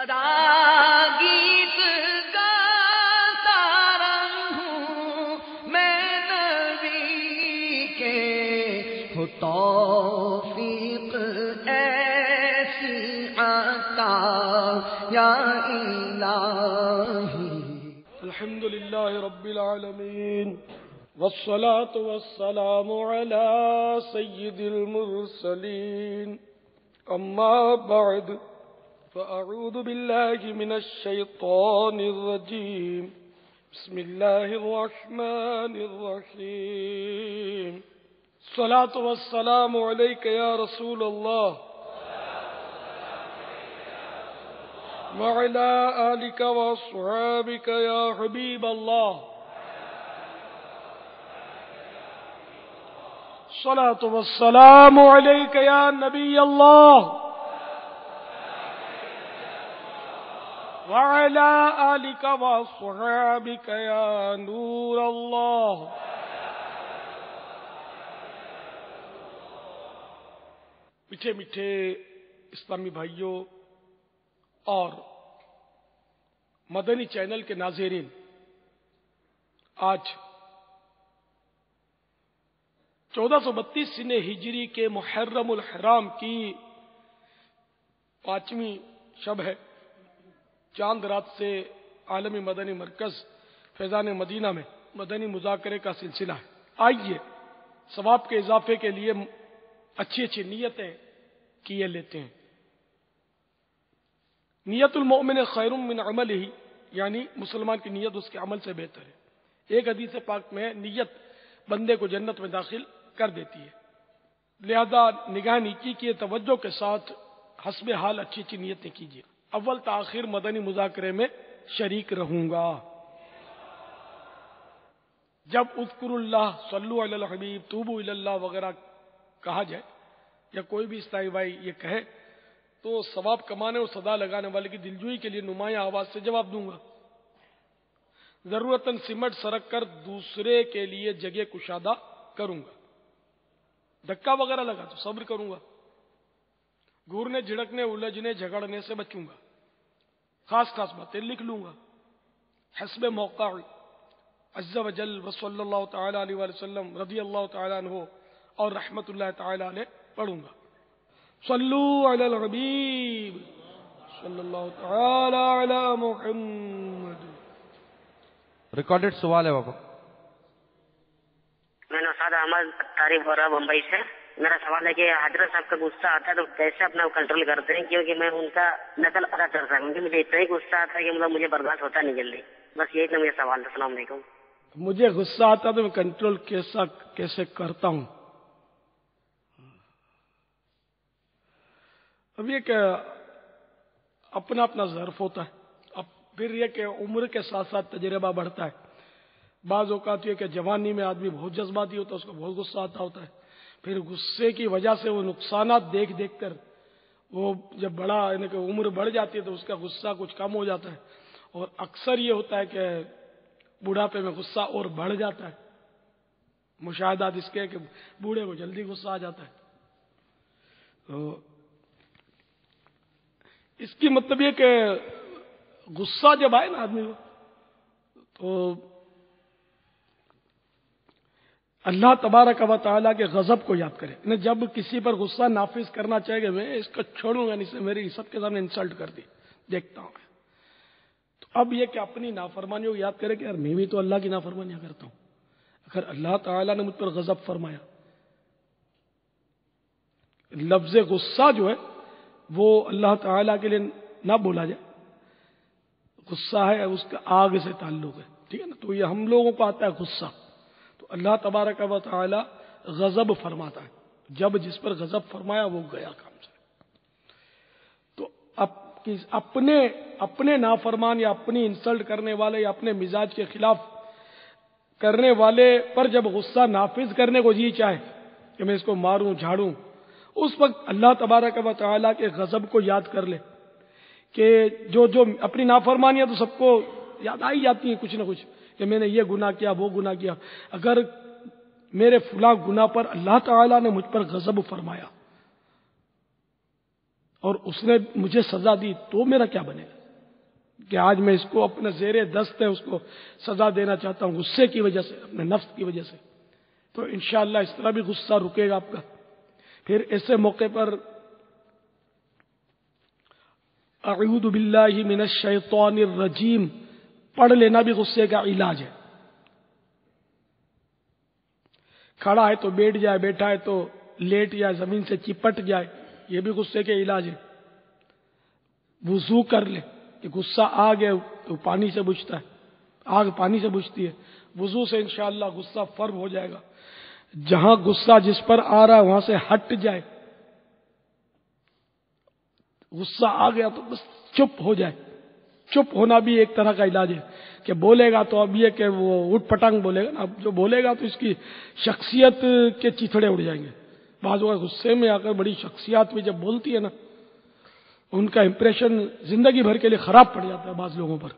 سدا گیت گاتا رہوں میں نبی کے، ہو توفیق ایسی عطا یا الہی۔ الحمد للہ رب العالمین، والصلاة والسلام على سید المرسلین، اما بعد فاعوذ باللہ من الشیطان الرجیم، بسم اللہ الرحمن الرحیم۔ الصلاة والسلام علیک یا رسول اللہ وعلى آلك وأصحابك يا حبيب الله، الصلاة والسلام عليك يا نبي الله وعلى آلك وأصحابك يا نور الله۔ میٹھے میٹھے اسلامی بھائیوں اور مدنی چینل کے ناظرین، آج 1432 سنہ ہجری کے محرم الحرام کی 5ویں شب ہے۔ چاند رات سے عالمی مدنی مرکز فیضان مدینہ میں مدنی مذاکرے کا سلسلہ ہے۔ آئیے ثواب کے اضافے کے لیے اچھی اچھی نیتیں کیے لیتے ہیں۔ نیت المؤمن خیر من عملہ، یعنی مسلمان کی نیت اس کے عمل سے بہتر ہے۔ ایک حدیث پاک میں نیت بندے کو جنت میں داخل کر دیتی ہے، لہذا نگاہ نیکی کی توجہ کے ساتھ حسب حال اچھی اچھی نیتیں کیجیے۔ اول تاخیر مدنی مذاکرے میں شریک رہوں گا۔ جب اذکر اللہ، صلو علی الحبیب، توبوا الی اللہ وغیرہ کہا جائے، یا کوئی بھی اسلامی بھائی یہ کہے، تو ثواب کمانے اور صدا لگانے والے کی دلجوئی کے لیے نمایاں آواز سے جواب دوں گا۔ ضرورتاً سمٹ سرک کر دوسرے کے لیے جگہ کشادہ کروں گا۔ دھکا وغیرہ لگا تو صبر کروں گا۔ گورنے جھڑکنے الجھنے جھگڑنے سے بچوں گا۔ خاص خاص باتیں لکھ لوں گا حسب موقع عز و جل، وصلی اللہ تعالی علیہ وآلہ وسلم، رضی اللہ تعالی عنہ اور رحمت اللہ تعالی علیہ پڑھوں گا۔ صلو علی الحبیب صلی اللہ تعالی علی محمد۔ ریکارڈڈ سوال ہے بابا۔ میں نوشاد احمد طارق ہو رہا بمبئی سے۔ میرا سوال ہے کہ حضرت صاحب کا غصہ آتا ہے تو کیسے اپنا کنٹرول کرتے ہیں، کیونکہ میں ان کا نقل ادا کرتا ہوں، کیونکہ مجھے اتنا ہی غصہ آتا ہے کہ مجھے برداشت ہوتا نہیں جلدی۔ بس یہی تو میرا سوال ہے۔ السلام علیکم۔ مجھے غصہ آتا تو میں کنٹرول کیسے کرتا ہوں؟ اب یہ کہ اپنا اپنا ظرف ہوتا ہے، اب پھر یہ کہ عمر کے ساتھ ساتھ تجربہ بڑھتا ہے۔ بعض اوقات یہ کہ جوانی میں آدمی بہت جذباتی ہوتا ہے، اس کو بہت غصہ آتا ہوتا ہے، پھر غصے کی وجہ سے وہ نقصانات دیکھ دیکھ کر وہ جب بڑا یعنی کہ عمر بڑھ جاتی ہے تو اس کا غصہ کچھ کم ہو جاتا ہے، اور اکثر یہ ہوتا ہے کہ بڑھاپے میں غصہ اور بڑھ جاتا ہے۔ مشاہدات اس کے کہ بوڑھے کو جلدی غصہ آ جاتا ہے۔ تو اس کی مطلب یہ کہ غصہ جب آئے نا آدمی کو تو اللہ تبارک و تعالیٰ کے غضب کو یاد کرے۔ جب کسی پر غصہ نافذ کرنا چاہے گا، میں اس کو چھوڑوں گا نہیں، سے میری سب کے سامنے انسلٹ کر دی، دیکھتا ہوں میں۔ تو اب یہ کہ اپنی نافرمانیوں کو یاد کرے کہ یار میں بھی تو اللہ کی نافرمانیاں کرتا ہوں۔ اگر اللہ تعالیٰ نے مجھ پر غضب فرمایا، لفظ غصہ جو ہے وہ اللہ تعالیٰ کے لیے نہ بولا جائے۔ غصہ ہے اس کا آگ سے تعلق ہے، ٹھیک ہے نا؟ تو یہ ہم لوگوں کو آتا ہے غصہ، تو اللہ تبارک و تعالی غضب فرماتا ہے۔ جب جس پر غضب فرمایا وہ گیا کام سے۔ تو اپنے نافرمان یا اپنی انسلٹ کرنے والے یا اپنے مزاج کے خلاف کرنے والے پر جب غصہ نافذ کرنے کو جی چاہے کہ میں اس کو ماروں جھاڑوں، اس وقت اللہ تبارک و تعالیٰ کے غضب کو یاد کر لے کہ جو اپنی نافرمانیاں تو سب کو یاد آئی جاتی ہیں کچھ نہ کچھ، کہ میں نے یہ گناہ کیا وہ گناہ کیا۔ اگر میرے فلاں گناہ پر اللہ تعالیٰ نے مجھ پر غضب فرمایا اور اس نے مجھے سزا دی تو میرا کیا بنے گا کہ آج میں اس کو اپنے زیر دست ہے اس کو سزا دینا چاہتا ہوں غصے کی وجہ سے، اپنے نفس کی وجہ سے، تو انشاءاللہ اس طرح بھی غصہ رکے گا آپ کا۔ پھر ایسے موقع پر اعوذ باللہ من الشیطان الرجیم پڑھ لینا بھی غصے کا علاج ہے۔ کھڑا ہے تو بیٹھ جائے، بیٹھا ہے تو لیٹ جائے، زمین سے چپٹ جائے، یہ بھی غصے کے علاج ہے۔ وضو کر لے کہ غصہ آ گیا تو پانی سے بجھتا ہے، آگ پانی سے بجھتی ہے، وضو سے انشاءاللہ غصہ فرب ہو جائے گا۔ جہاں غصہ جس پر آ رہا ہے وہاں سے ہٹ جائے، غصہ آ گیا تو بس چپ ہو جائے۔ چپ ہونا بھی ایک طرح کا علاج ہے کہ بولے گا تو اب یہ کہ وہ اٹھ پٹانگ بولے گا نا، اب جو بولے گا تو اس کی شخصیت کے چیتھڑے اڑ جائیں گے۔ بعض اوقات غصے میں آ کر بڑی شخصیات بھی جب بولتی ہے نا، ان کا امپریشن زندگی بھر کے لیے خراب پڑ جاتا ہے بعض لوگوں پر۔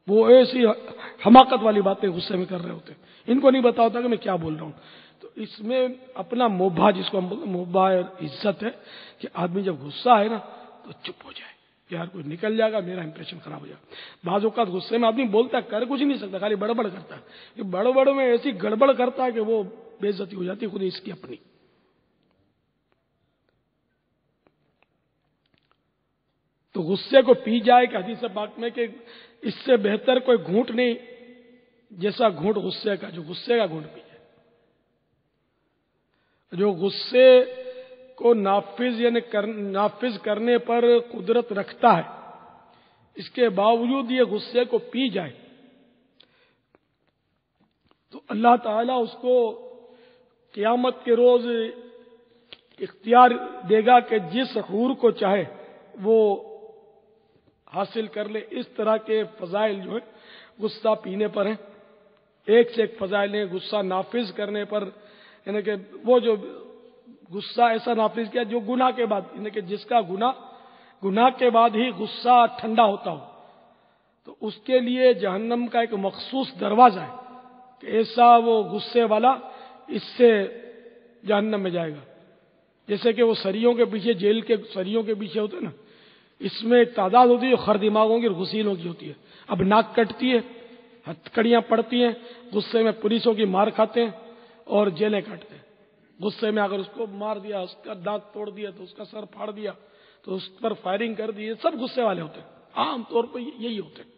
وہ ایسی حماقت والی باتیں غصے میں کر رہے ہوتے ہیں، ان کو نہیں پتا ہوتا کہ میں کیا بول رہا ہوں۔ تو اس میں اپنا موبھا، جس کو ہم بولتے ہیں موبھا اور عزت ہے، کہ آدمی جب غصہ ہے نا تو چپ ہو جائے، یار کوئی نکل جائے گا میرا امپریشن خراب ہو جائے گا۔ بعض اوقات غصے میں آدمی بولتا ہے، کر کچھ نہیں سکتا، خالی بڑبڑ کرتا ہے۔ یہ بڑبڑ میں ایسی گڑبڑ کرتا ہے کہ وہ بے عزتی ہو جاتی ہے خود اس کی اپنی۔ تو غصے کو پی جائے کہ حدیث پاک میں کہ اس سے بہتر کوئی گھونٹ نہیں جیسا گھونٹ غصے کا، جو غصے کا گھونٹ پی جائے۔ جو غصے کو نافذ کرنے پر قدرت رکھتا ہے، اس کے باوجود یہ غصے کو پی جائے تو اللہ تعالیٰ اس کو قیامت کے روز اختیار دے گا کہ جس حور کو چاہے وہ حاصل کر لے۔ اس طرح کے فضائل جو ہے غصہ پینے پر ہیں، ایک سے ایک فضائل ہیں۔ غصہ نافذ کرنے پر، یعنی کہ وہ جو غصہ ایسا نافذ کیا جو گناہ کے بعد، یعنی کہ جس کا گناہ کے بعد ہی غصہ ٹھنڈا ہوتا ہو، تو اس کے لیے جہنم کا ایک مخصوص دروازہ ہے کہ ایسا وہ غصے والا اس سے جہنم میں جائے گا۔ جیسے کہ وہ سریوں کے پیچھے، جیل کے سریوں کے پیچھے ہوتے ہیں نا، اس میں ایک تعداد ہوتی ہے خر دماغوں کی اور غسیلوں کی ہوتی ہے۔ اب ناک کٹتی ہے، ہتھکڑیاں پڑتی ہیں، غصے میں پولیسوں کی مار کھاتے ہیں اور جیلیں کاٹتے ہیں۔ غصے میں اگر اس کو مار دیا، اس کا دانت توڑ دیا، تو اس کا سر پھاڑ دیا، تو اس پر فائرنگ کر دی، سب غصے والے ہوتے ہیں، عام طور پر یہی ہوتے ہیں۔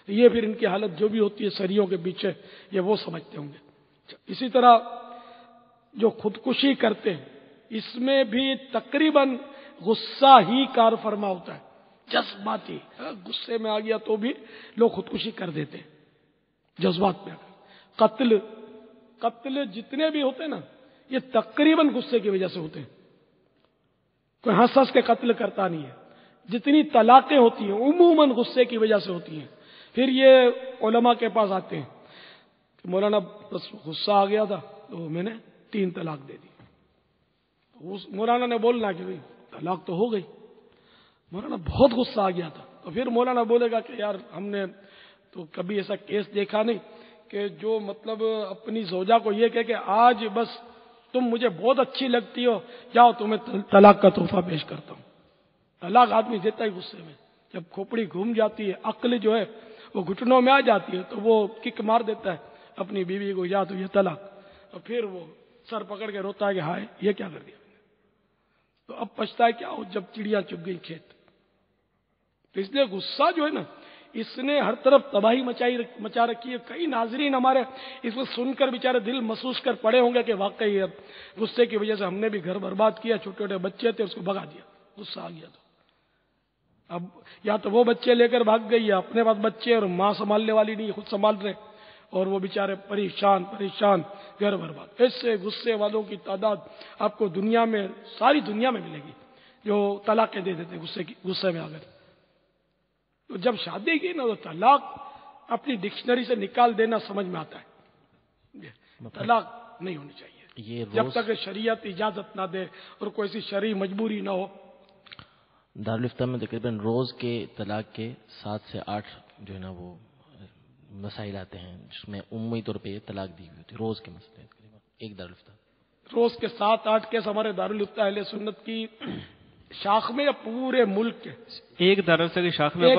یہ پھر ان کی حالت جو بھی ہوتی ہے سریوں کے پیچھے، یہ وہ سمجھتے ہوں گے۔ اسی طرح جو خودکشی کرتے ہیں، اس میں بھی تقریباً غصہ ہی کار فرما ہوتا ہے، جذباتی۔ غصے میں آ گیا تو بھی لوگ خودکشی کر دیتے ہیں جذبات میں آ کر۔ قتل جتنے بھی ہوتے ہیں نا، یہ تقریباً غصے کی وجہ سے ہوتے ہیں۔ کوئی ہنس ہنس کے قتل کرتا نہیں ہے۔ جتنی طلاقیں ہوتی ہیں عموماً غصے کی وجہ سے ہوتی ہیں۔ پھر یہ علماء کے پاس آتے ہیں کہ مولانا بس غصہ آ گیا تھا تو میں نے 3 طلاق دے دی۔ مولانا نے بولنا کہ بھئی طلاق تو ہو گئی، مولانا بہت غصہ آ گیا تھا، تو پھر مولانا بولے گا کہ یار ہم نے تو کبھی ایسا کیس دیکھا نہیں کہ جو مطلب اپنی زوجہ کو یہ کہے کہ آج بس تم مجھے بہت اچھی لگتی ہو، جاؤ تمہیں طلاق کا تحفہ پیش کرتا ہوں۔ طلاق آدمی دیتا ہی غصے میں، جب کھوپڑی گھوم جاتی ہے، عقل جو ہے وہ گھٹنوں میں آ جاتی ہے، تو وہ کک مار دیتا ہے اپنی بیوی کو، یا تو یہ طلاق، اور پھر وہ سر پکڑ کے روتا ہے کہ ہائے یہ کیا کر دیا۔ تو اب پچھتا ہے کیا ہو جب چڑیاں چگ گئی کھیت۔ تو اس لیے غصہ جو ہے نا، اس نے ہر طرف تباہی مچا رکھی ہے۔ کئی ناظرین ہمارے اس کو سن کر بیچارے دل محسوس کر پڑے ہوں گے کہ واقعی غصے کی وجہ سے ہم نے بھی گھر برباد کیا، چھوٹے چھوٹے بچے تھے اس کو بھگا دیا، غصہ آ گیا تو اب یا تو وہ بچے لے کر بھاگ گئی، یا اپنے پاس بچے اور ماں سنبھالنے والی نہیں، خود سنبھال رہے، اور وہ بیچارے پریشان گھر برباد۔ ایسے غصے والوں کی تعداد آپ کو دنیا میں، ساری دنیا میں ملے گی، جو طلاقیں دے دیتے غصے میں آ کر۔ تو جب شادی کی نا تو طلاق اپنی ڈکشنری سے نکال دینا سمجھ میں آتا ہے، طلاق نہیں ہونی چاہیے جب تک شریعت اجازت نہ دے اور کوئی ایسی شرعی مجبوری نہ ہو۔ دارالفتہ میں تقریباً روز کے طلاق کے 7 سے 8 جو ہے نا وہ مسائل آتے ہیں، جس میں عمومی طور پہ طلاق دی ہوئی ہوتی ہے، روز کے مسئلے تقریباً ایک دارالفتہ۔ روز کے 7-8 کیس ہمارے دارالفتہ اہل سنت کی شاخ میں یا پورے ملک کے؟ ایک دارالسا کی شاخ میں ایک